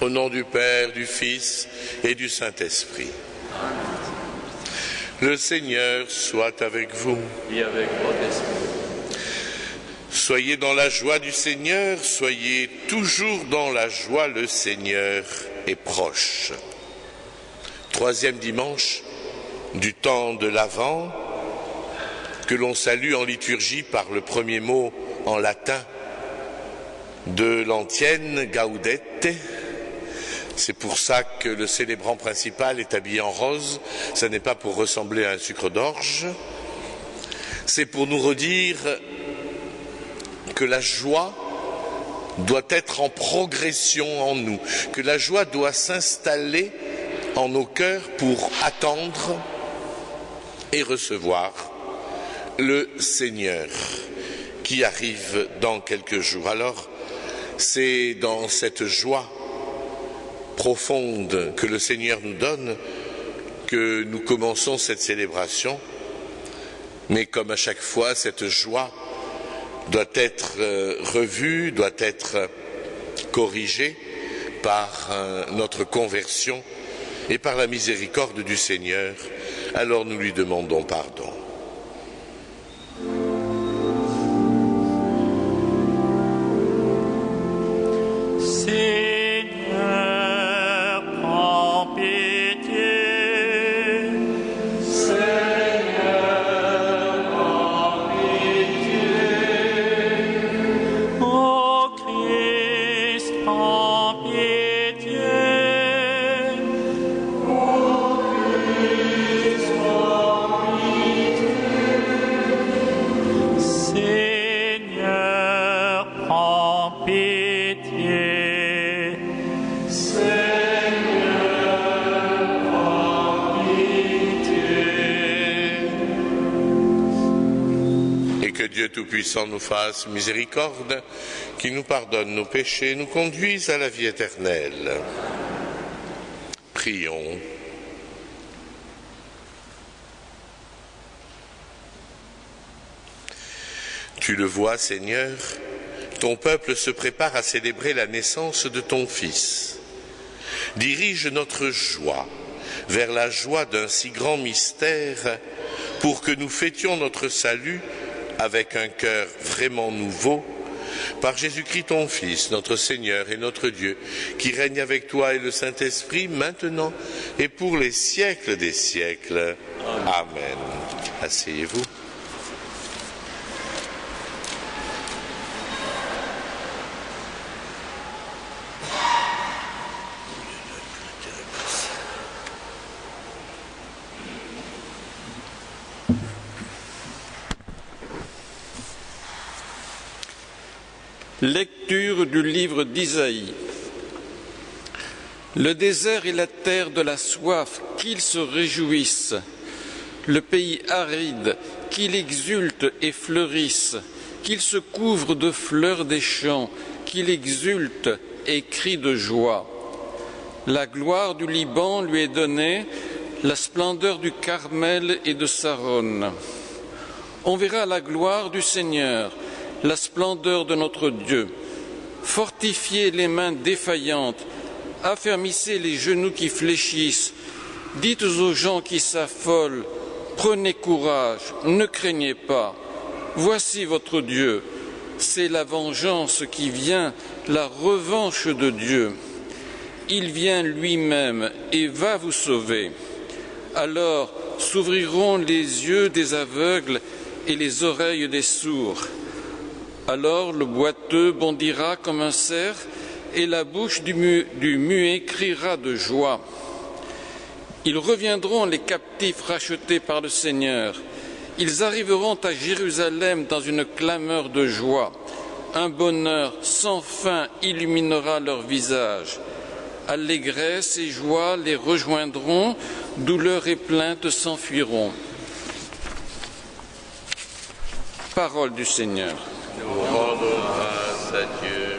Au nom du Père, du Fils et du Saint-Esprit. Le Seigneur soit avec vous. Et avec votre esprit. Soyez dans la joie du Seigneur, soyez toujours dans la joie, le Seigneur est proche. Troisième dimanche du temps de l'Avent, que l'on salue en liturgie par le premier mot en latin de l'antienne Gaudete. C'est pour ça que le célébrant principal est habillé en rose. Ça n'est pas pour ressembler à un sucre d'orge. C'est pour nous redire que la joie doit être en progression en nous, que la joie doit s'installer en nos cœurs pour attendre et recevoir le Seigneur qui arrive dans quelques jours. Alors, c'est dans cette joie profonde que le Seigneur nous donne que nous commençons cette célébration, mais comme à chaque fois, cette joie doit être revue, doit être corrigée par notre conversion et par la miséricorde du Seigneur. Alors nous lui demandons pardon. que Dieu Tout-Puissant nous fasse miséricorde, qu'il nous pardonne nos péchés, nous conduise à la vie éternelle. Prions. Tu le vois, Seigneur, ton peuple se prépare à célébrer la naissance de ton Fils. Dirige notre joie vers la joie d'un si grand mystère pour que nous fêtions notre salut avec un cœur vraiment nouveau par Jésus-Christ ton Fils, notre Seigneur et notre Dieu, qui règne avec toi et le Saint-Esprit maintenant et pour les siècles des siècles. Amen. Asseyez-vous. Lecture du livre d'Isaïe. Le désert et la terre de la soif, qu'ils se réjouissent. Le pays aride, qu'il exulte et fleurisse. Qu'il se couvre de fleurs des champs, qu'il exulte et crie de joie. La gloire du Liban lui est donnée, la splendeur du Carmel et de Saron. On verra la gloire du Seigneur, la splendeur de notre Dieu. Fortifiez les mains défaillantes, affermissez les genoux qui fléchissent. Dites aux gens qui s'affolent, prenez courage, ne craignez pas. Voici votre Dieu, c'est la vengeance qui vient, la revanche de Dieu. Il vient lui-même et va vous sauver. Alors s'ouvriront les yeux des aveugles et les oreilles des sourds. Alors le boiteux bondira comme un cerf et la bouche du muet criera de joie. Ils reviendront les captifs rachetés par le Seigneur. Ils arriveront à Jérusalem dans une clameur de joie. Un bonheur sans fin illuminera leur visage. Allégresse et joie les rejoindront, douleur et plainte s'enfuiront. Parole du Seigneur. Nous rendons grâce à Dieu.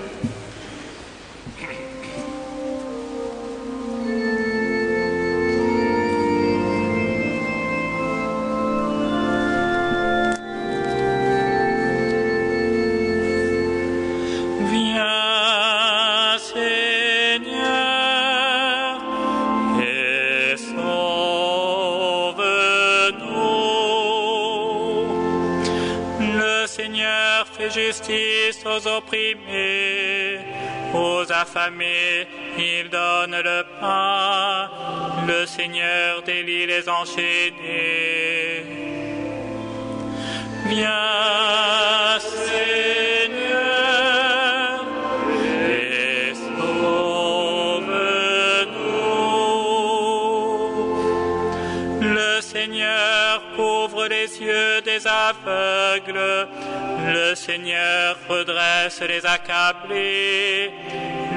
Viens, Seigneur, et sauve-nous. Le Seigneur fait justice aux opprimés, aux affamés, il donne le pain. Le Seigneur délie les enchaînés. Viens, Seigneur, et sauve-nous. Le Seigneur couvre les yeux des aveugles. Le Seigneur redresse les accablés.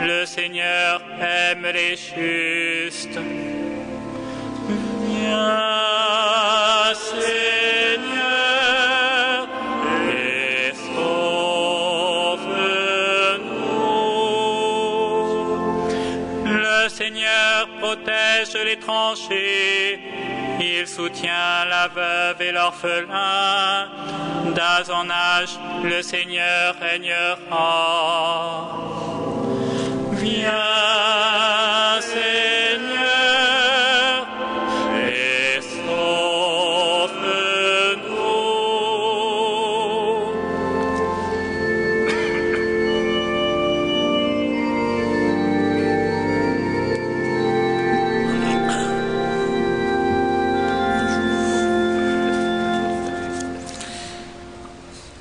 Le Seigneur aime les justes. Viens, Seigneur, et sauve-nous. Le Seigneur protège l'étranger. Il soutient la veuve et l'orphelin. D'âge en âge, le Seigneur régnera. Viens, Seigneur, et sauve-nous.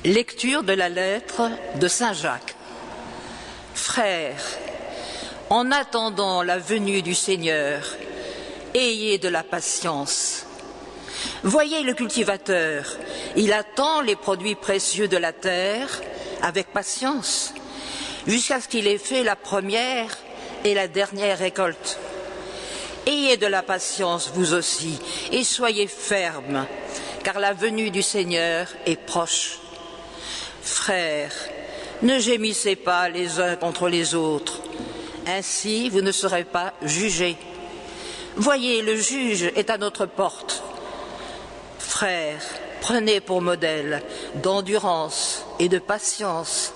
Lecture de la lettre de Saint Jacques. Frères, en attendant la venue du Seigneur, ayez de la patience. Voyez le cultivateur, il attend les produits précieux de la terre avec patience, jusqu'à ce qu'il ait fait la première et la dernière récolte. Ayez de la patience vous aussi, et soyez fermes, car la venue du Seigneur est proche. Frères, ne gémissez pas les uns contre les autres, ainsi vous ne serez pas jugés. Voyez, le juge est à notre porte. Frères, prenez pour modèle d'endurance et de patience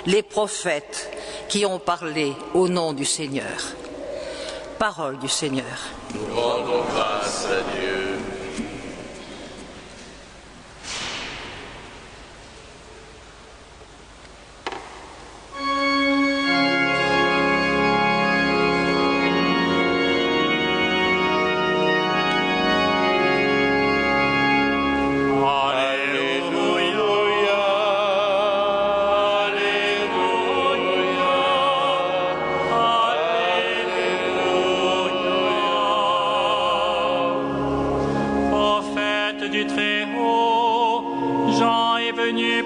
les prophètes qui ont parlé au nom du Seigneur. Parole du Seigneur. Nous rendons grâce à Dieu.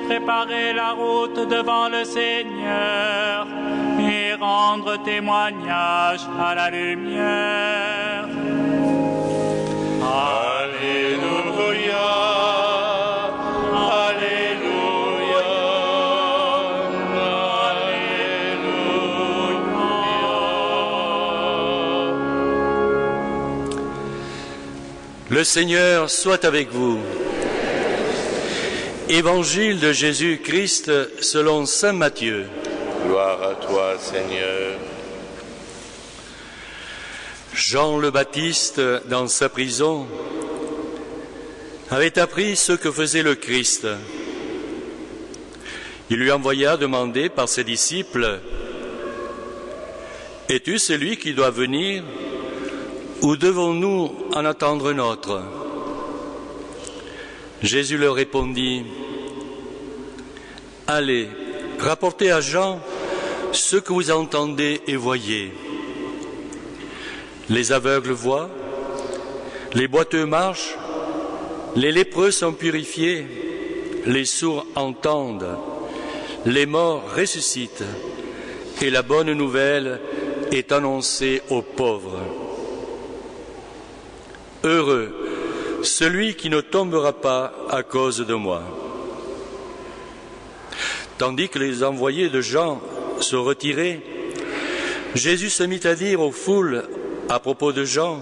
Préparer la route devant le Seigneur et rendre témoignage à la lumière. Alléluia, Alléluia, Alléluia. Le Seigneur soit avec vous. Évangile de Jésus-Christ selon saint Matthieu. Gloire à toi, Seigneur. Jean le Baptiste, dans sa prison, avait appris ce que faisait le Christ. Il lui envoya demander par ses disciples, « Es-tu celui qui doit venir, ou devons-nous en attendre un autre ?» Jésus leur répondit, « Allez, rapportez à Jean ce que vous entendez et voyez. Les aveugles voient, les boiteux marchent, les lépreux sont purifiés, les sourds entendent, les morts ressuscitent, et la bonne nouvelle est annoncée aux pauvres. Heureux celui qui ne tombera pas à cause de moi. » Tandis que les envoyés de Jean se retiraient, Jésus se mit à dire aux foules à propos de Jean,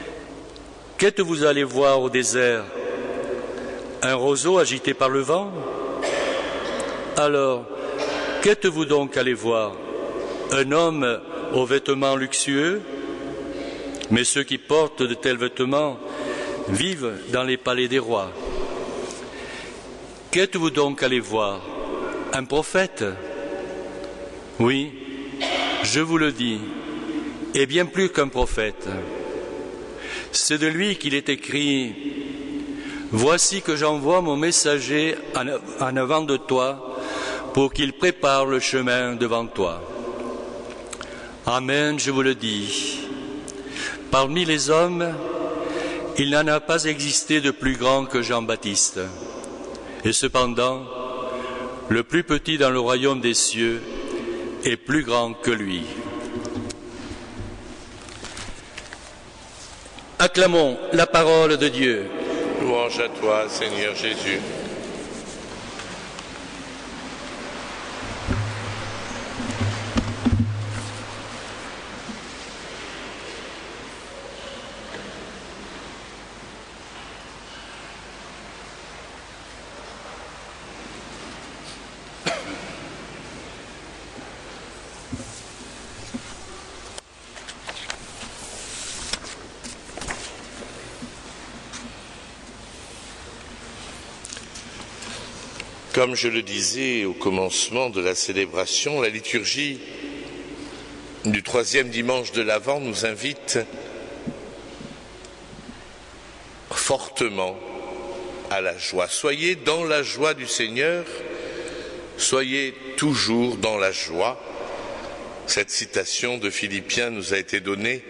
« Qu'êtes-vous allés voir au désert? Un roseau agité par le vent? Alors, qu'êtes-vous donc allés voir? Un homme aux vêtements luxueux? Mais ceux qui portent de tels vêtements vivent dans les palais des rois. Qu'êtes-vous donc allés voir? Un prophète? Oui, je vous le dis, et bien plus qu'un prophète. C'est de lui qu'il est écrit, « Voici que j'envoie mon messager en avant de toi pour qu'il prépare le chemin devant toi. » Amen, je vous le dis. Parmi les hommes, il n'en a pas existé de plus grand que Jean-Baptiste. Et cependant, le plus petit dans le royaume des cieux est plus grand que lui. Acclamons la parole de Dieu. Louange à toi, Seigneur Jésus. Comme je le disais au commencement de la célébration, la liturgie du troisième dimanche de l'Avent nous invite fortement à la joie. Soyez dans la joie du Seigneur, soyez toujours dans la joie. Cette citation de Philippiens nous a été donnée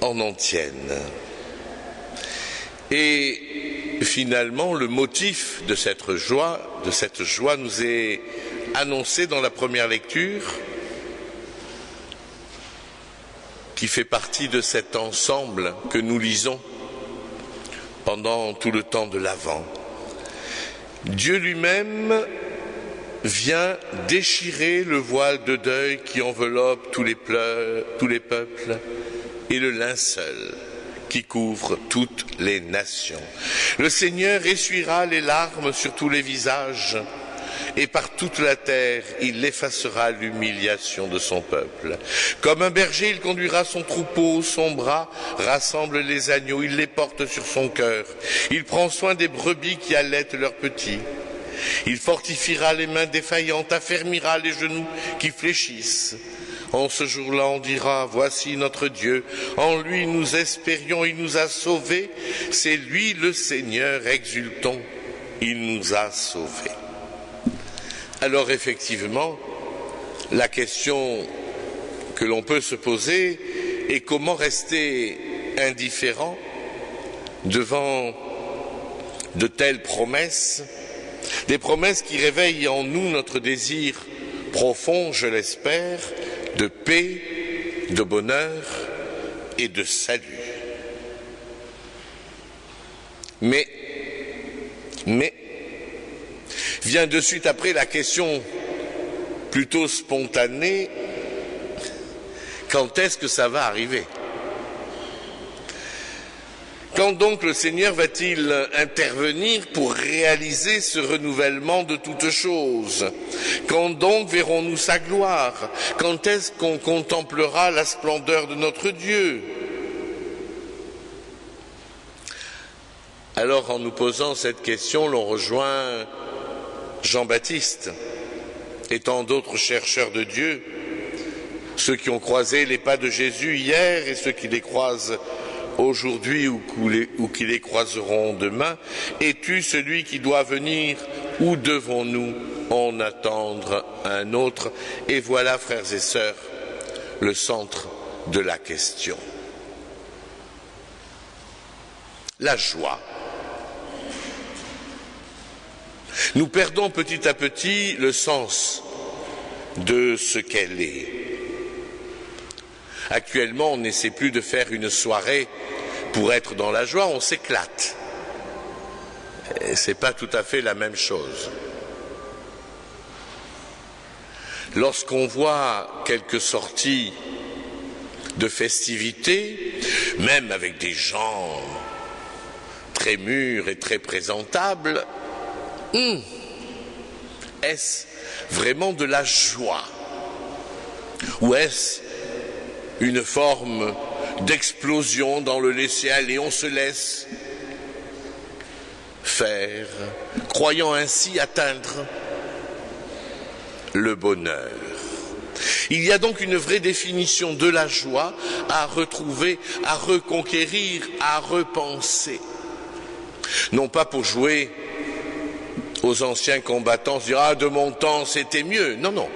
en entienne. Et finalement, le motif de cette joie nous est annoncé dans la première lecture, qui fait partie de cet ensemble que nous lisons pendant tout le temps de l'Avent. Dieu lui-même vient déchirer le voile de deuil qui enveloppe tous les peuples et le linceul qui couvre toutes les nations. Le Seigneur essuiera les larmes sur tous les visages et par toute la terre il effacera l'humiliation de son peuple. Comme un berger, il conduira son troupeau, son bras rassemble les agneaux, il les porte sur son cœur. Il prend soin des brebis qui allaitent leurs petits. Il fortifiera les mains défaillantes, affermira les genoux qui fléchissent. En ce jour-là, on dira, voici notre Dieu, en lui nous espérions, il nous a sauvés, c'est lui le Seigneur, exultons, il nous a sauvés. Alors effectivement, la question que l'on peut se poser est comment rester indifférent devant de telles promesses, des promesses qui réveillent en nous notre désir profond, je l'espère, de paix, de bonheur et de salut. Mais vient de suite après la question plutôt spontanée, quand est-ce que ça va arriver? Quand donc le Seigneur va-t-il intervenir pour réaliser ce renouvellement de toutes choses? Quand donc verrons-nous sa gloire? Quand est-ce qu'on contemplera la splendeur de notre Dieu? Alors, en nous posant cette question, l'on rejoint Jean-Baptiste et tant d'autres chercheurs de Dieu, ceux qui ont croisé les pas de Jésus hier et ceux qui les croisent aujourd'hui ou qui les croiseront demain. Es-tu celui qui doit venir ou devons-nous en attendre un autre? Et voilà, frères et sœurs, le centre de la question. La joie. Nous perdons petit à petit le sens de ce qu'elle est. Actuellement, on n'essaie plus de faire une soirée pour être dans la joie, on s'éclate. Et c'est pas tout à fait la même chose. Lorsqu'on voit quelques sorties de festivités, même avec des gens très mûrs et très présentables, est-ce vraiment de la joie? Ou est-ce une forme d'explosion dans le laisser-aller? On se laisse faire, croyant ainsi atteindre le bonheur. Il y a donc une vraie définition de la joie à retrouver, à reconquérir, à repenser. Non pas pour jouer aux anciens combattants, se dire « Ah, de mon temps, c'était mieux ». Non, non.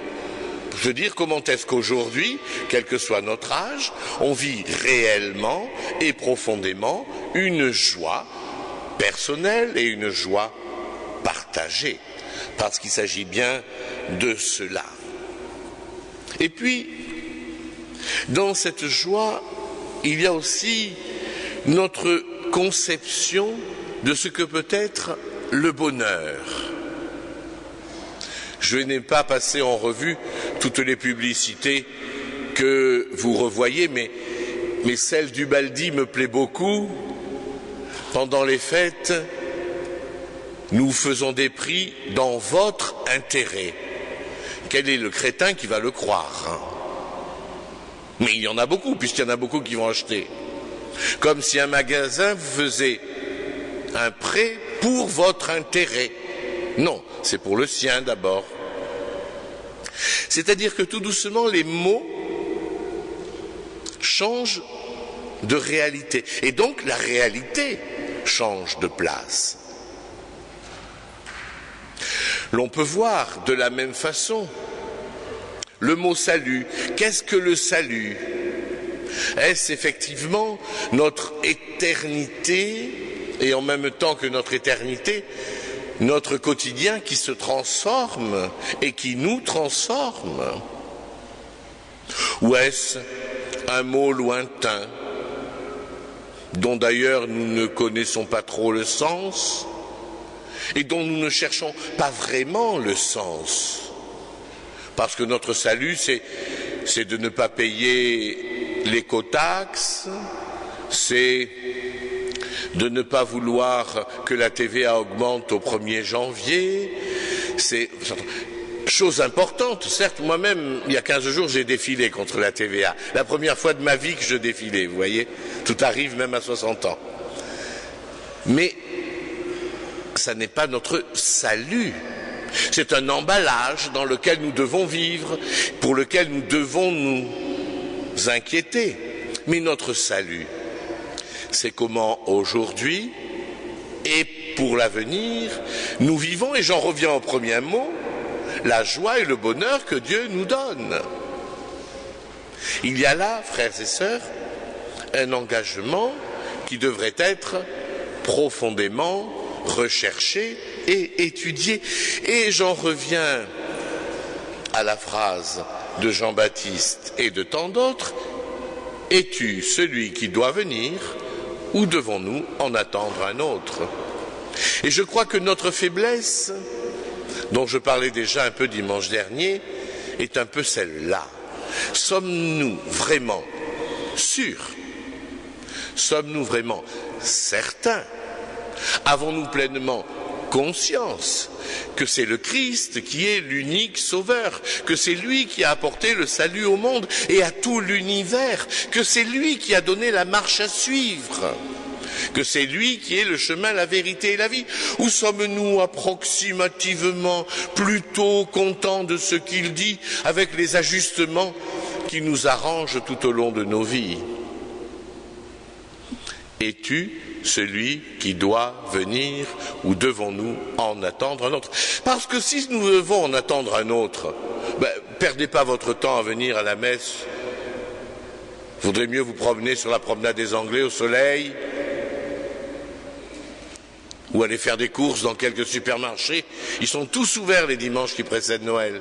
Je veux dire, comment est-ce qu'aujourd'hui, quel que soit notre âge, on vit réellement et profondément une joie personnelle et une joie partagée, parce qu'il s'agit bien de cela. Et puis, dans cette joie, il y a aussi notre conception de ce que peut être le bonheur. Je n'ai pas passé en revue toutes les publicités que vous revoyez, mais celle d'Ubaldi me plaît beaucoup. Pendant les fêtes, nous faisons des prix dans votre intérêt. Quel est le crétin qui va le croire? Mais il y en a beaucoup, puisqu'il y en a beaucoup qui vont acheter. Comme si un magasin faisait un prêt pour votre intérêt. Non, c'est pour le sien d'abord. C'est-à-dire que tout doucement, les mots changent de réalité. Et donc, la réalité change de place. L'on peut voir de la même façon le mot salut. Qu'est-ce que le salut? Est-ce effectivement notre éternité et en même temps que notre éternité, notre quotidien qui se transforme et qui nous transforme? Ou est-ce un mot lointain dont d'ailleurs nous ne connaissons pas trop le sens et dont nous ne cherchons pas vraiment le sens. Parce que notre salut, c'est de ne pas payer l'écotaxe, c'est de ne pas vouloir que la TVA augmente au 1er janvier, c'est chose importante. Certes, moi-même, il y a 15 jours, j'ai défilé contre la TVA. La première fois de ma vie que je défilais, vous voyez. Tout arrive même à 60 ans. Mais ça n'est pas notre salut. C'est un emballage dans lequel nous devons vivre, pour lequel nous devons nous inquiéter. Mais notre salut, c'est comment aujourd'hui et pour l'avenir, nous vivons, et j'en reviens au premier mot, la joie et le bonheur que Dieu nous donne. Il y a là, frères et sœurs, un engagement qui devrait être profondément recherché et étudié. Et j'en reviens à la phrase de Jean-Baptiste et de tant d'autres, « Es-tu celui qui doit venir ou devons-nous en attendre un autre ?» Et je crois que notre faiblesse, dont je parlais déjà un peu dimanche dernier, est un peu celle-là. Sommes-nous vraiment sûrs? Sommes-nous vraiment certains? Avons-nous pleinement conscience que c'est le Christ qui est l'unique sauveur, que c'est lui qui a apporté le salut au monde et à tout l'univers, que c'est lui qui a donné la marche à suivre, que c'est lui qui est le chemin, la vérité et la vie? Ou sommes-nous approximativement plutôt contents de ce qu'il dit, avec les ajustements qui nous arrangent tout au long de nos vies? Es-tu celui qui doit venir ou devons-nous en attendre un autre? Parce que si nous devons en attendre un autre, perdez pas votre temps à venir à la messe. Vaudrait mieux vous promener sur la promenade des Anglais au soleil, ou aller faire des courses dans quelques supermarchés. Ils sont tous ouverts les dimanches qui précèdent Noël.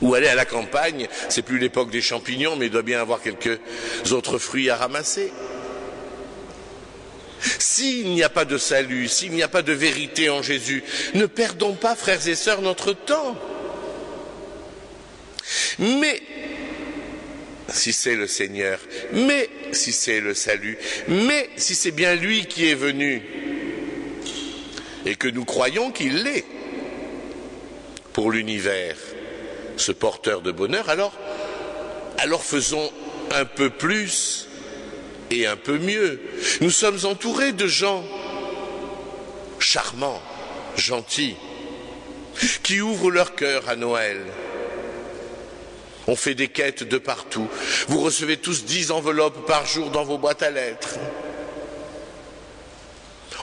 Ou aller à la campagne, c'est plus l'époque des champignons, mais il doit bien y avoir quelques autres fruits à ramasser. S'il n'y a pas de salut, s'il n'y a pas de vérité en Jésus, ne perdons pas, frères et sœurs, notre temps. Mais si c'est le Seigneur, mais si c'est le salut, mais si c'est bien lui qui est venu, et que nous croyons qu'il l'est pour l'univers, ce porteur de bonheur, alors faisons un peu plus et un peu mieux. Nous sommes entourés de gens charmants, gentils, qui ouvrent leur cœur à Noël. On fait des quêtes de partout. Vous recevez tous 10 enveloppes par jour dans vos boîtes à lettres.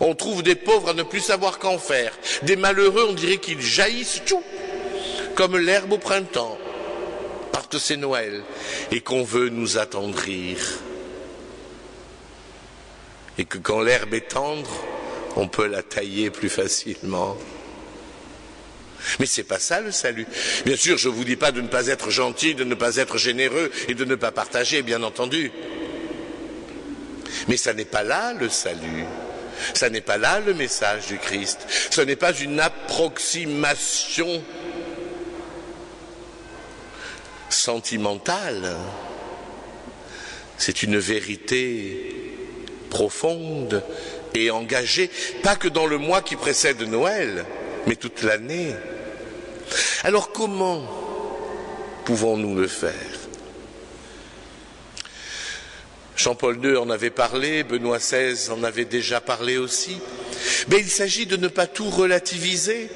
On trouve des pauvres à ne plus savoir qu'en faire. Des malheureux, on dirait qu'ils jaillissent tout, comme l'herbe au printemps, parce que c'est Noël et qu'on veut nous attendrir. Et que quand l'herbe est tendre, on peut la tailler plus facilement. Mais c'est pas ça le salut. Bien sûr, je vous dis pas de ne pas être gentil, de ne pas être généreux et de ne pas partager, bien entendu. Mais ça n'est pas là le salut. Ça n'est pas là le message du Christ. Ce n'est pas une approximation sentimentale. C'est une vérité profonde et engagée, pas que dans le mois qui précède Noël, mais toute l'année. Alors comment pouvons-nous le faire? Jean-Paul II en avait parlé, Benoît XVI en avait déjà parlé aussi. Mais il s'agit de ne pas tout relativiser.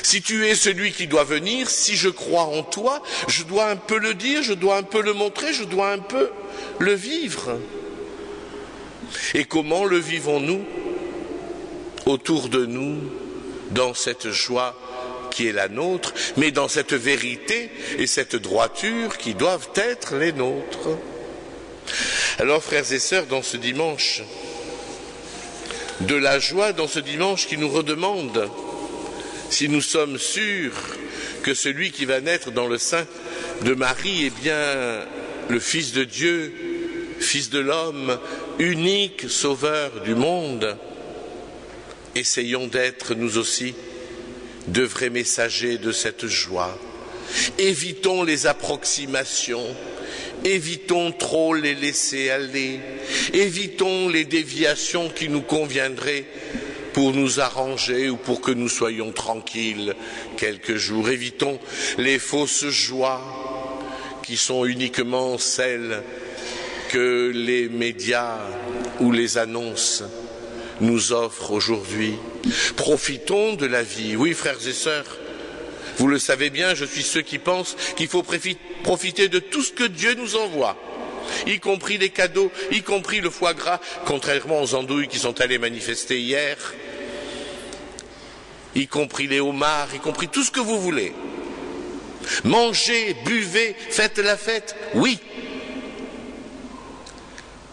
Si tu es celui qui doit venir, si je crois en toi, je dois un peu le dire, je dois un peu le montrer, je dois un peu le vivre. Et comment le vivons-nous? Autour de nous, dans cette joie qui est la nôtre, mais dans cette vérité et cette droiture qui doivent être les nôtres. Alors, frères et sœurs, dans ce dimanche de la joie, dans ce dimanche qui nous redemande si nous sommes sûrs que celui qui va naître dans le sein de Marie est bien le Fils de Dieu Fils de l'homme, unique sauveur du monde, essayons d'être, nous aussi, de vrais messagers de cette joie. Évitons les approximations, évitons trop les laisser aller, évitons les déviations qui nous conviendraient pour nous arranger ou pour que nous soyons tranquilles quelques jours. Évitons les fausses joies qui sont uniquement celles que les médias ou les annonces nous offrent aujourd'hui. Profitons de la vie. Oui, frères et sœurs, vous le savez bien, je suis ceux qui pensent qu'il faut profiter de tout ce que Dieu nous envoie, y compris les cadeaux, y compris le foie gras, contrairement aux andouilles qui sont allées manifester hier, y compris les homards, y compris tout ce que vous voulez. Mangez, buvez, faites la fête, oui,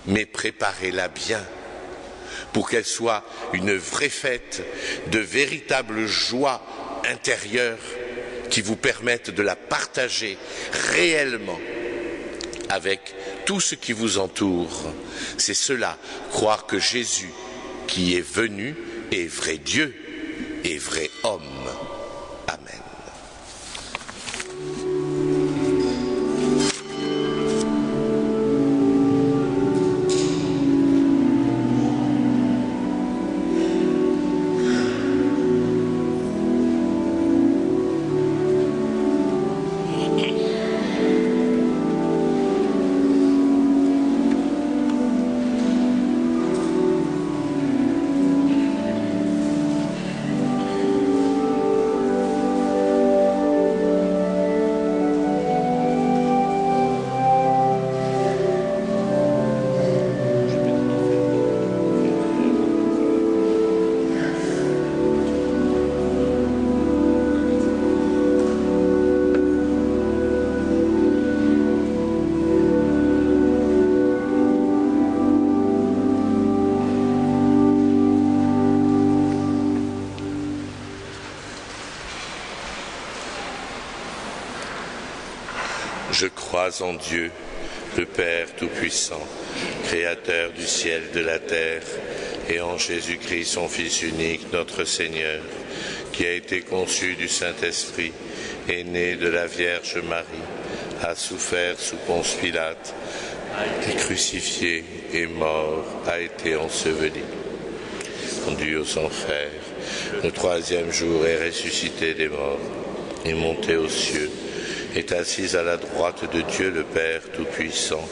mais préparez-la bien pour qu'elle soit une vraie fête de véritable joie intérieure qui vous permette de la partager réellement avec tout ce qui vous entoure. C'est cela, croire que Jésus, qui est venu, est vrai Dieu et vrai homme. Amen. Je crois en Dieu, le Père Tout-Puissant, Créateur du ciel et de la terre, et en Jésus-Christ, son Fils unique, notre Seigneur, qui a été conçu du Saint-Esprit, est né de la Vierge Marie, a souffert sous Ponce Pilate, a été crucifié et mort, a été enseveli, conduit aux enfers, le troisième jour est ressuscité des morts, est monté aux cieux, est assis à la droite de Dieu le Père Tout-Puissant,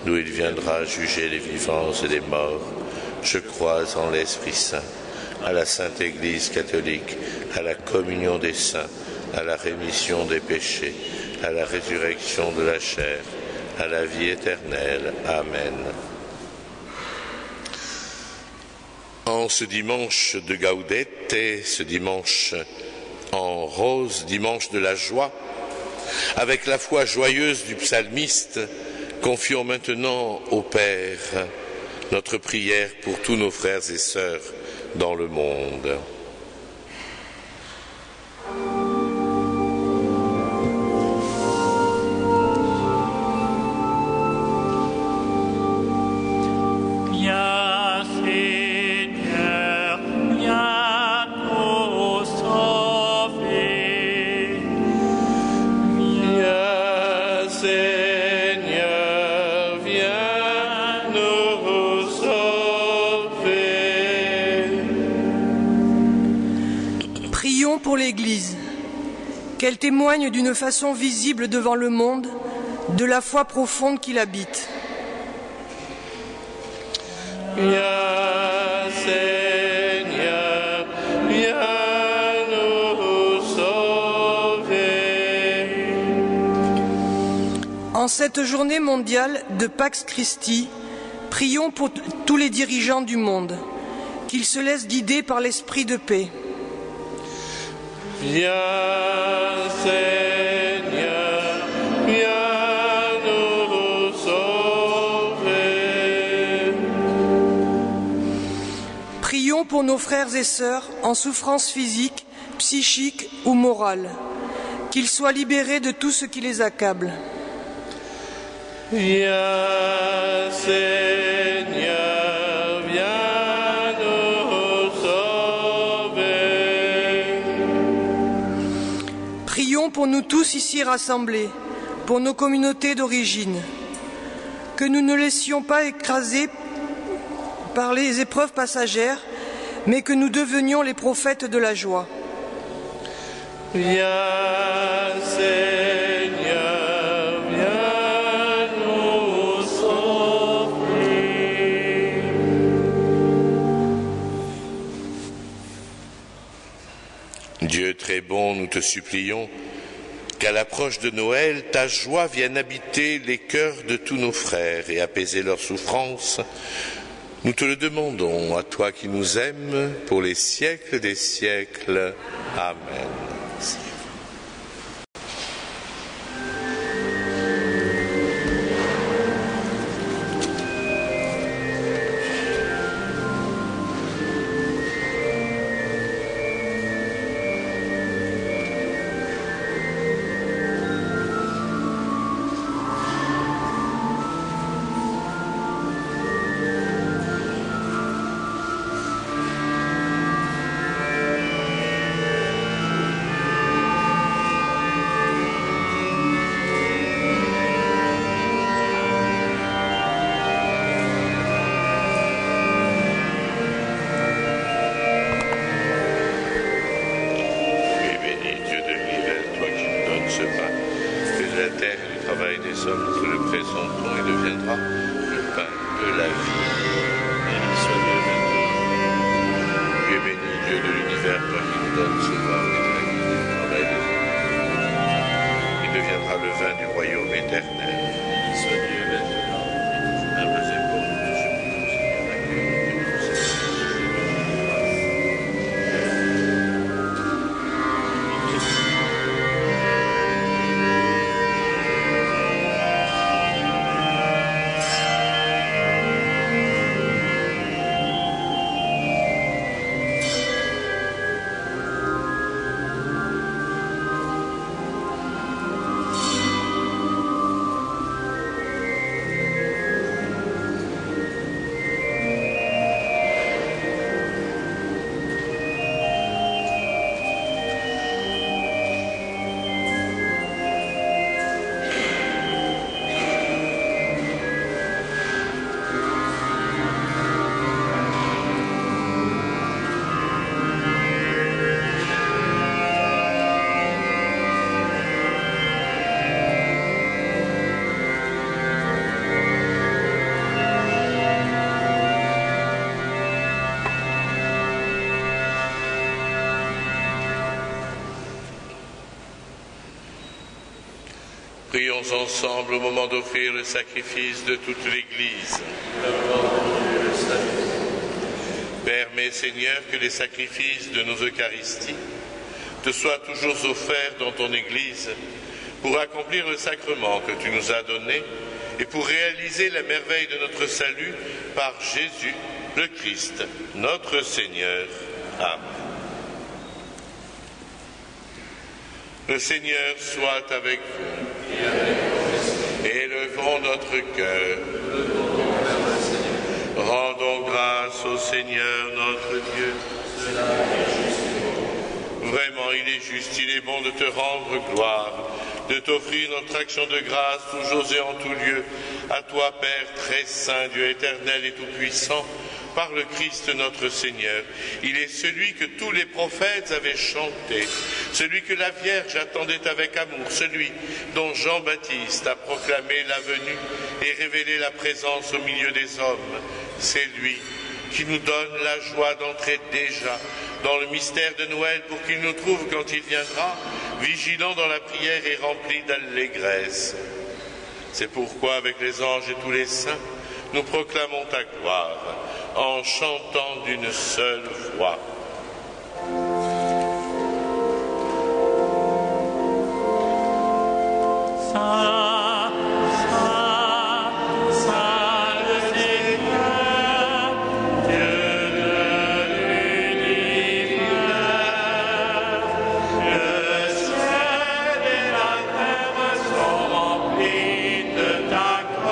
d'où il viendra juger les vivants et les morts. Je crois en l'Esprit Saint, à la Sainte Église catholique, à la communion des saints, à la rémission des péchés, à la résurrection de la chair, à la vie éternelle. Amen. En ce dimanche de Gaudete, ce dimanche en rose, dimanche de la joie, avec la foi joyeuse du psalmiste, confions maintenant au Père notre prière pour tous nos frères et sœurs dans le monde. Pour l'Église, qu'elle témoigne d'une façon visible devant le monde de la foi profonde qui l'habite. Viens, Seigneur, viens nous sauver. En cette journée mondiale de Pax Christi, prions pour tous les dirigeants du monde, qu'ils se laissent guider par l'esprit de paix. Viens, Seigneur, viens nous sauver. Prions pour nos frères et sœurs en souffrance physique, psychique ou morale, qu'ils soient libérés de tout ce qui les accable. Viens, Seigneur, viens nous sauver. Prions pour nous tous ici rassemblés, pour nos communautés d'origine, que nous ne laissions pas écraser par les épreuves passagères, mais que nous devenions les prophètes de la joie. Viens, Seigneur, viens nous sauver. Dieu très bon, nous te supplions qu'à l'approche de Noël, ta joie vienne habiter les cœurs de tous nos frères et apaiser leurs souffrances. Nous te le demandons, à toi qui nous aimes, pour les siècles des siècles. Amen. Prions ensemble au moment d'offrir le sacrifice de toute l'Église. Permets, Seigneur, que les sacrifices de nos Eucharisties te soient toujours offerts dans ton Église pour accomplir le sacrement que tu nous as donné et pour réaliser la merveille de notre salut par Jésus, le Christ, notre Seigneur. Amen. Le Seigneur soit avec vous. Élevons notre cœur. Rendons grâce au Seigneur notre Dieu. Vraiment, il est juste, il est bon de te rendre gloire, de t'offrir notre action de grâce toujours et en tout lieu. À toi, Père très saint, Dieu éternel et tout-puissant, par le Christ notre Seigneur. Il est celui que tous les prophètes avaient chanté, celui que la Vierge attendait avec amour, celui dont Jean-Baptiste a proclamé la venue et révélé la présence au milieu des hommes. C'est lui qui nous donne la joie d'entrer déjà dans le mystère de Noël pour qu'il nous trouve quand il viendra, vigilants dans la prière et remplis d'allégresse. C'est pourquoi, avec les anges et tous les saints, nous proclamons ta gloire en chantant d'une seule voix. Saint, Saint, Saint le Seigneur, Dieu de l'univers, le ciel et la terre sont remplis de ta gloire.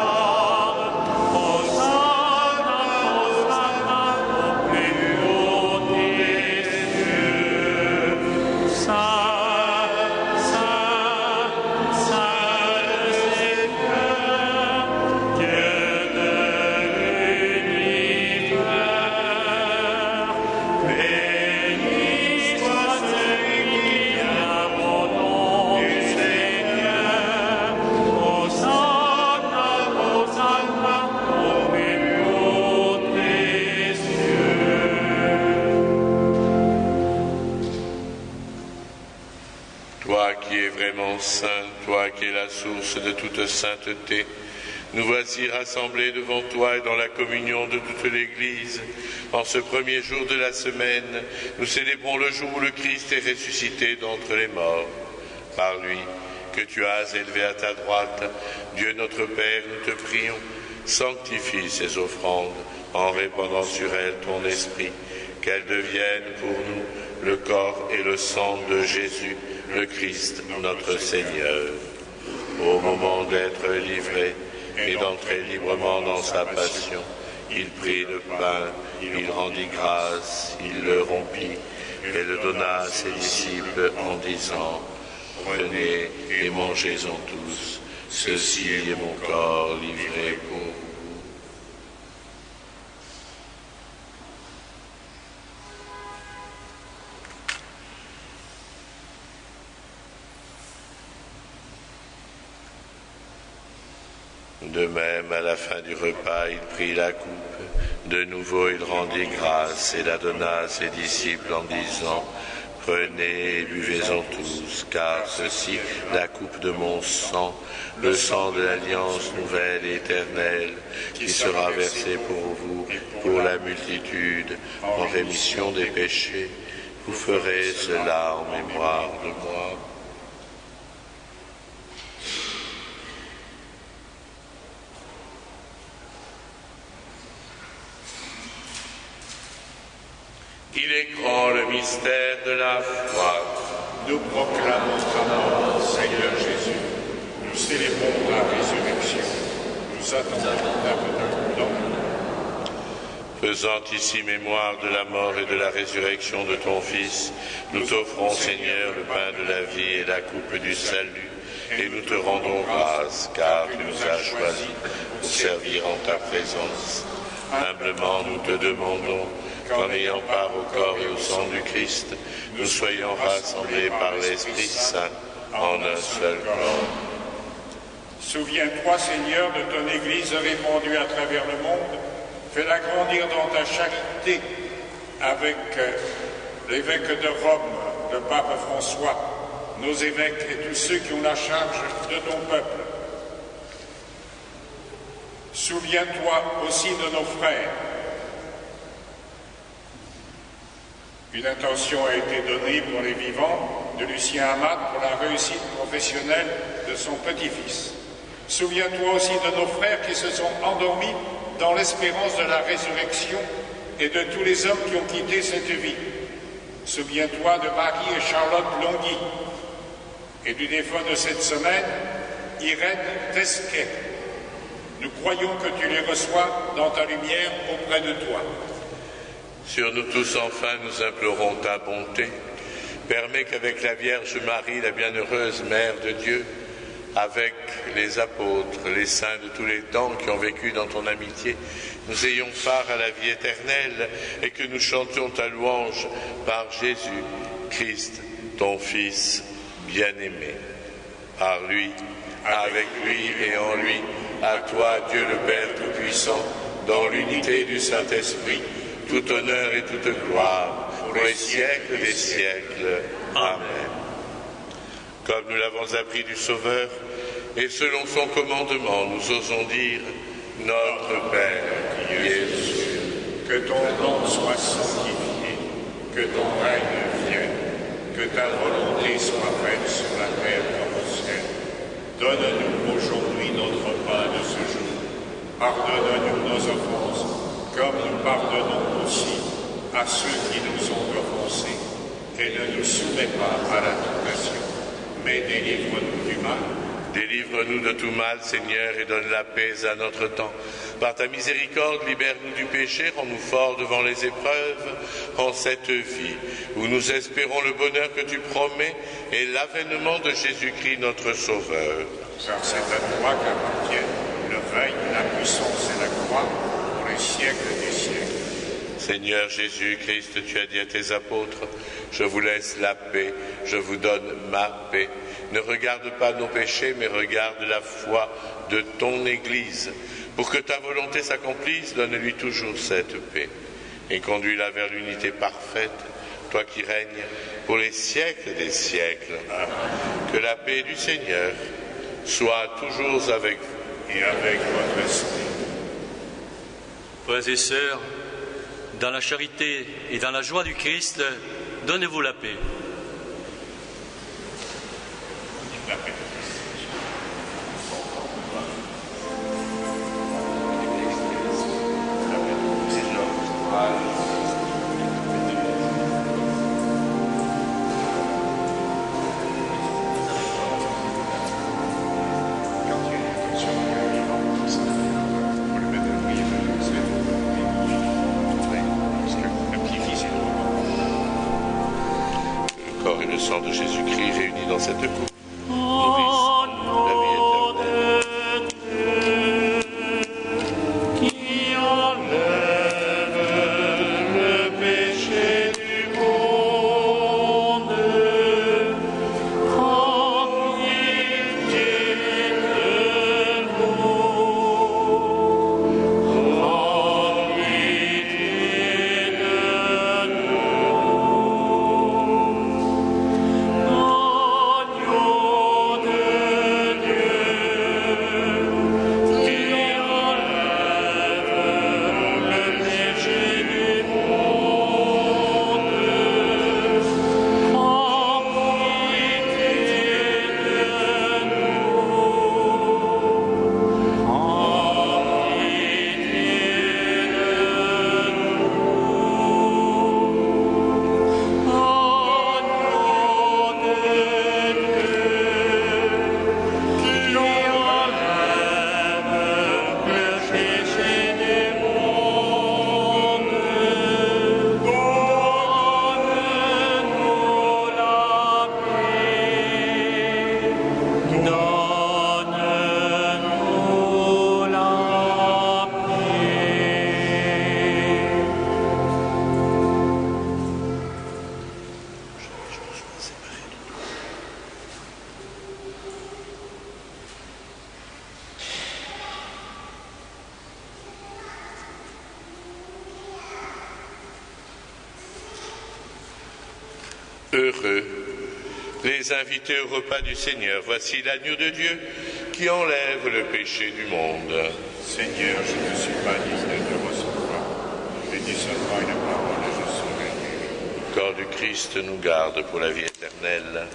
qui es vraiment saint, toi qui es la source de toute sainteté, nous voici rassemblés devant toi et dans la communion de toute l'Église. En ce premier jour de la semaine, nous célébrons le jour où le Christ est ressuscité d'entre les morts. Par lui, que tu as élevé à ta droite, Dieu notre Père, nous te prions, sanctifie ces offrandes en répandant sur elles ton esprit, qu'elles deviennent pour nous le corps et le sang de Jésus, le Christ, notre Seigneur. Au moment d'être livré et d'entrer librement dans sa passion, il prit le pain, il rendit grâce, il le rompit et le donna à ses disciples en disant « Prenez et mangez-en tous, ceci est mon corps livré pour vous. » De même, à la fin du repas, il prit la coupe. De nouveau, il rendit grâce et la donna à ses disciples en disant « Prenez et buvez-en tous, car ceci est la coupe de mon sang, le sang de l'alliance nouvelle et éternelle, qui sera versé pour vous, pour la multitude, en rémission des péchés. Vous ferez cela en mémoire de moi. » Il est grand le mystère de la foi. Nous proclamons ta mort, Seigneur Jésus. Nous célébrons ta résurrection. Nous attendons ta venue dans le monde. Faisant ici mémoire de la mort et de la résurrection de ton Fils, nous t'offrons, Seigneur, le pain de la vie et la coupe du salut, et nous te rendons grâce, car tu nous as choisis pour servir en ta présence. Humblement, nous te demandons qu'en ayant part au corps et au sang du Christ, nous soyons rassemblés par l'Esprit Saint en un seul corps. Souviens-toi, Seigneur, de ton Église répandue à travers le monde. Fais-la grandir dans ta charité avec l'évêque de Rome, le pape François, nos évêques et tous ceux qui ont la charge de ton peuple. Souviens-toi aussi de nos frères. Une intention a été donnée pour les vivants de Lucien Hamad pour la réussite professionnelle de son petit-fils. Souviens-toi aussi de nos frères qui se sont endormis dans l'espérance de la résurrection et de tous les hommes qui ont quitté cette vie. Souviens-toi de Marie et Charlotte Longhi et du défunt de cette semaine, Irène Tesquet. Nous croyons que tu les reçois dans ta lumière auprès de toi. Sur nous tous, enfin, nous implorons ta bonté. Permets qu'avec la Vierge Marie, la bienheureuse Mère de Dieu, avec les apôtres, les saints de tous les temps qui ont vécu dans ton amitié, nous ayons part à la vie éternelle et que nous chantions ta louange par Jésus, Christ, ton Fils bien-aimé. Par lui, avec lui et en lui, à toi, Dieu le Père Tout-Puissant, dans l'unité du Saint-Esprit, tout honneur et toute gloire, pour les siècles des siècles. Amen. Comme nous l'avons appris du Sauveur, et selon son commandement, nous osons dire « Notre Père qui es aux cieux, que ton nom soit sanctifié, que ton règne vienne, que ta volonté soit faite sur la terre comme au ciel. Donne-nous aujourd'hui notre pain de ce jour. Pardonne-nous nos offenses, comme nous pardonnons aussi à ceux qui nous ont offensés. Et ne nous soumets pas à la tentation, mais délivre-nous du mal. Délivre-nous de tout mal, Seigneur, et donne la paix à notre temps. Par ta miséricorde, libère-nous du péché, rends-nous forts devant les épreuves, en cette vie où nous espérons le bonheur que tu promets et l'avènement de Jésus-Christ, notre Sauveur. Car c'est à toi qu'appartiennent le règne, la puissance et la gloire pour les siècles des siècles. Seigneur Jésus-Christ, tu as dit à tes apôtres, je vous laisse la paix, je vous donne ma paix. Ne regarde pas nos péchés, mais regarde la foi de ton Église. Pour que ta volonté s'accomplisse, donne-lui toujours cette paix. Et conduis-la vers l'unité parfaite, toi qui règnes pour les siècles des siècles. Que la paix du Seigneur soit toujours avec vous. Et avec votre esprit. Frères et sœurs, dans la charité et dans la joie du Christ, donnez-vous la paix. La paix. Le corps et le sang de Jésus-Christ réunis dans cette coupe nourrissent la vie éternelle. Qui enlève le péché du monde, prends pitié de nous, prends pitié de nous. Agneau de Dieu, qui enlève le péché du monde, prends pitié de nous, prends pitié Heureux les invités au repas du Seigneur. Voici l'agneau de Dieu qui enlève le péché du monde. Seigneur, je ne suis pas digne de te recevoir, mais dis seulement une parole et je serai guéri. Le corps du Christ nous garde pour la vie éternelle.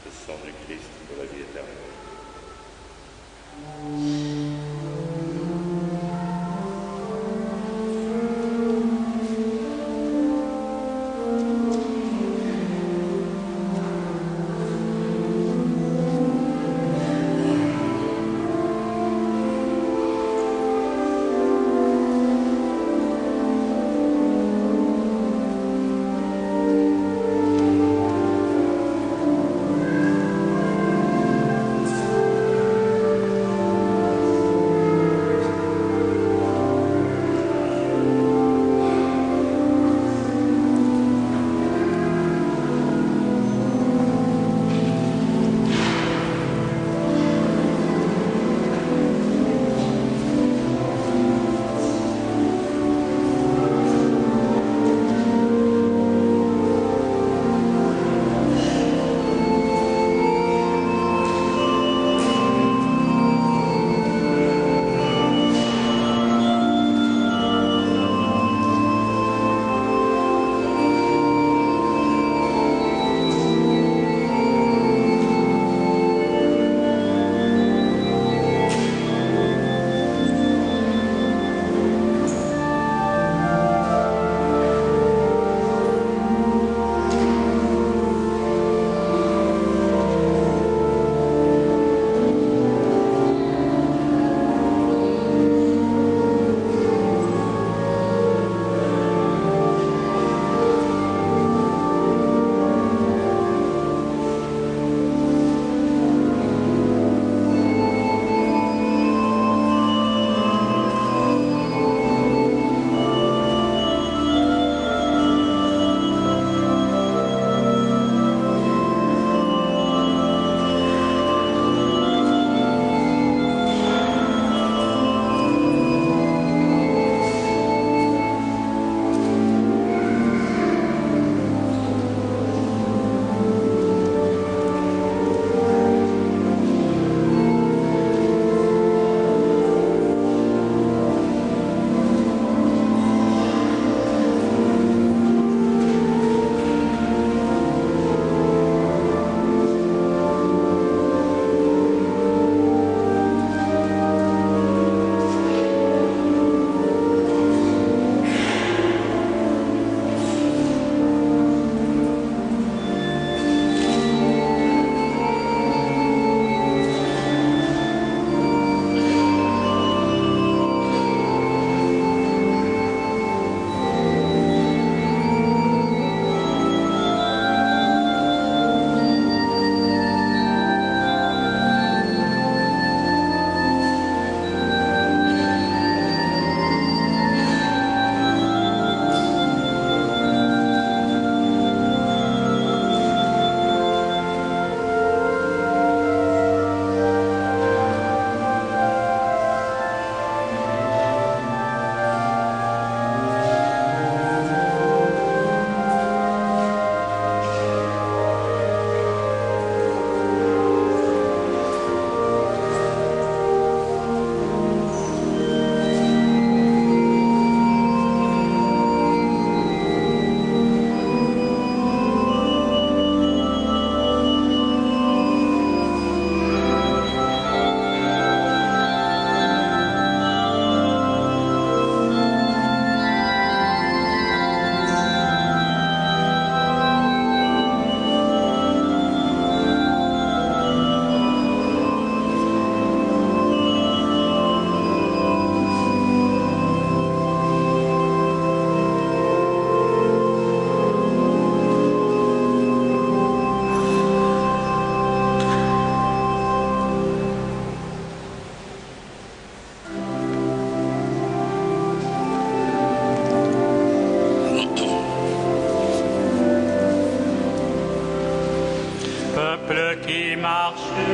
Le sang du Christ pour la vie éternelle.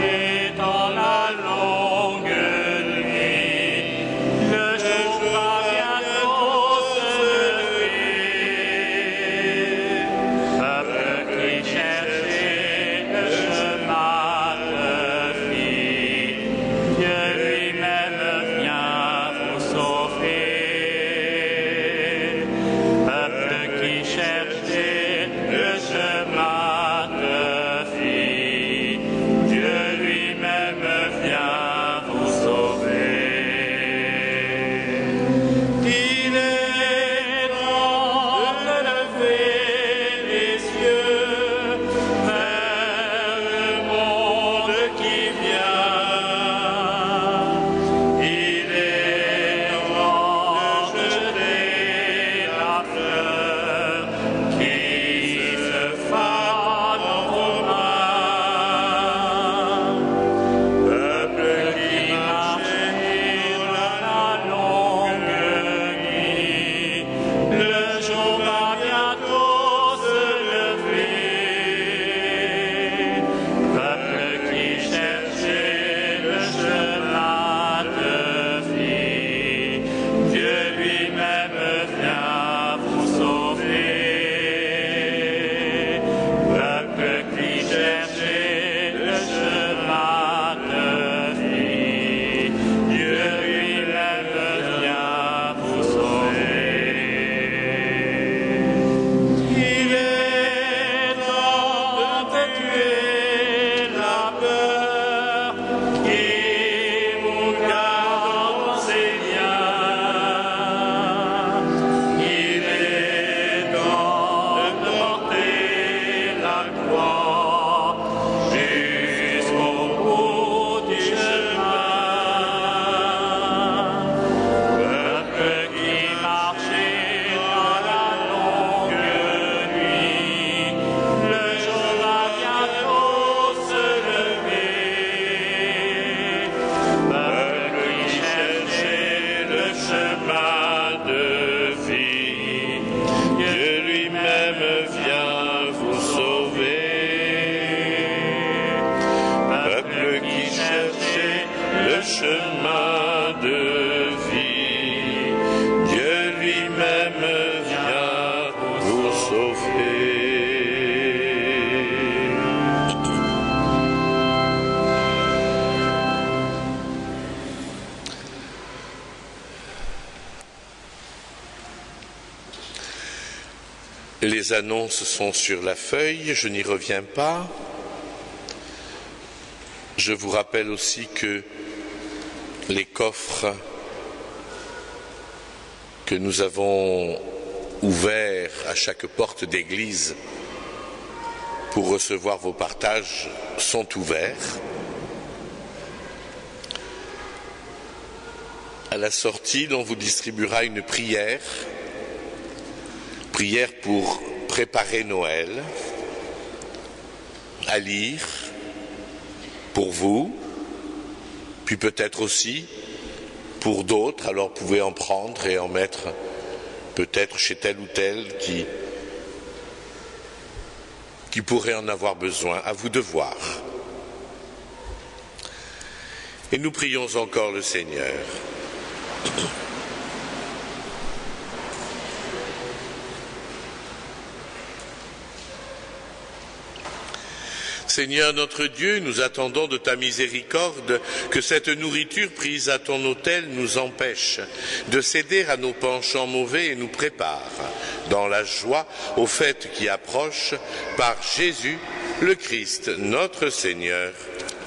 cherché dans la longue nuit. Le jour va bientôt se lever. Peuple qui cherchait le chemin de vie, Dieu lui-même vient vous sauver. Peuple qui cherchait le chemin de vie, Dieu lui-même vient vous sauver. Il est temps de lever les yeux vers le monde qui vient. Il est temps de jeter la fleur qui se fane dans vos mains. Peuple qui marchez dans la longue nuit, le jour va bientôt se lever. Peuple qui cherchez le chemin de vie, Dieu lui-même vient vous sauver. Peuple qui cherchez le chemin de vie, Dieu lui-même vient vous sauver. Il est temps de tuer la peur qui vous garde dans ses liens. Il est temps de porter la croix jusqu'au bout du chemin. Peuple qui marchez dans la longue nuit, le jour va bientôt se lever. Peuple qui cherchez le chemin de vie, Dieu lui-même vient vous sauver. Peuple qui cherchez le chemin de vie, Dieu lui-même vient vous sauver. Les annonces sont sur la feuille, je n'y reviens pas. Je vous rappelle aussi que les coffres que nous avons ouverts à chaque porte d'église pour recevoir vos partages sont ouverts. À la sortie, l'on vous distribuera une prière pour préparer Noël, à lire pour vous, puis peut-être aussi pour d'autres. Alors vous pouvez en prendre et en mettre peut-être chez tel ou tel qui pourrait en avoir besoin. À vous de voir. Et nous prions encore le Seigneur. Seigneur notre Dieu, nous attendons de ta miséricorde que cette nourriture prise à ton autel nous empêche de céder à nos penchants mauvais et nous prépare dans la joie aux fêtes qui approchent par Jésus le Christ, notre Seigneur.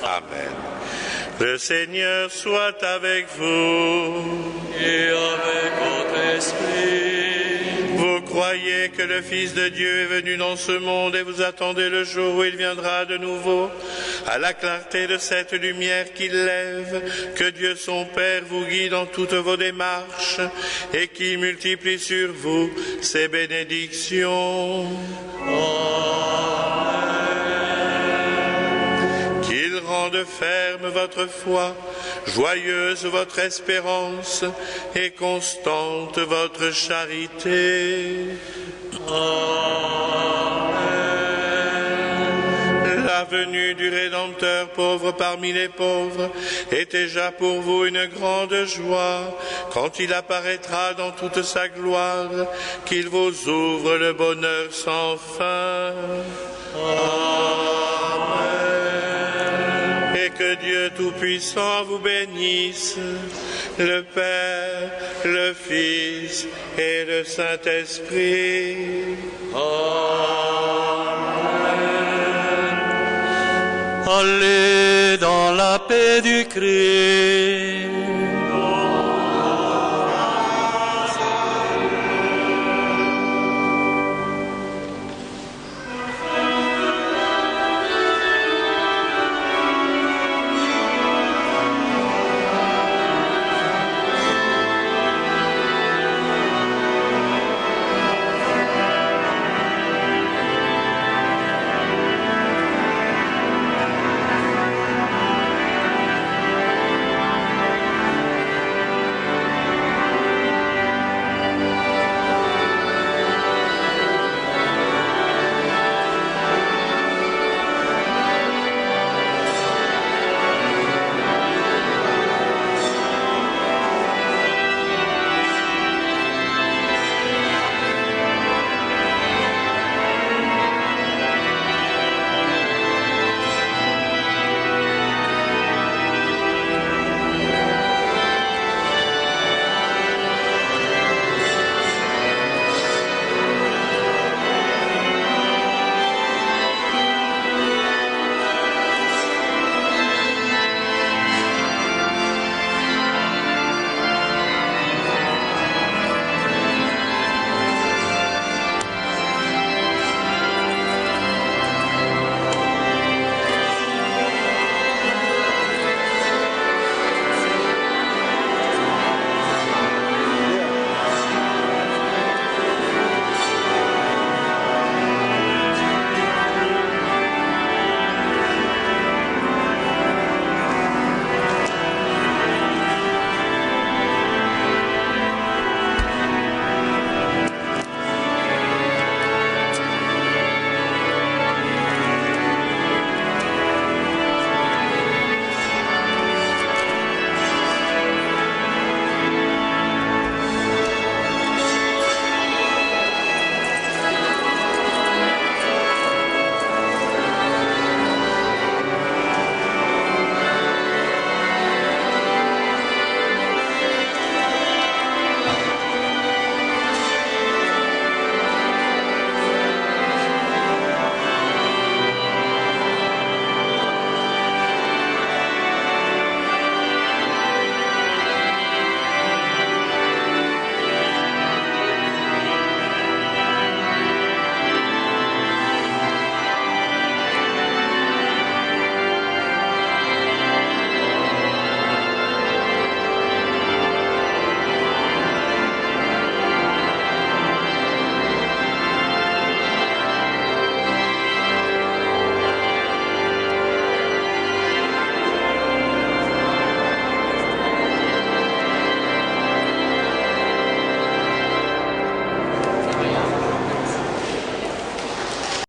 Amen. Le Seigneur soit avec vous Et avec votre esprit. Vous croyez que le Fils de Dieu est venu dans ce monde et vous attendez le jour où il viendra de nouveau, à la clarté de cette lumière qu'il lève, que Dieu son Père vous guide dans toutes vos démarches et qu'il multiplie sur vous ses bénédictions. Qu'il rende ferme votre foi, joyeuse votre espérance et constante votre charité. Amen. La venue du Rédempteur, pauvre parmi les pauvres, est déjà pour vous une grande joie, quand il apparaîtra dans toute sa gloire, qu'il vous ouvre le bonheur sans fin. Amen. Et que Dieu Tout-Puissant vous bénisse, le Père, le Fils et le Saint-Esprit. Allez dans la paix du Christ.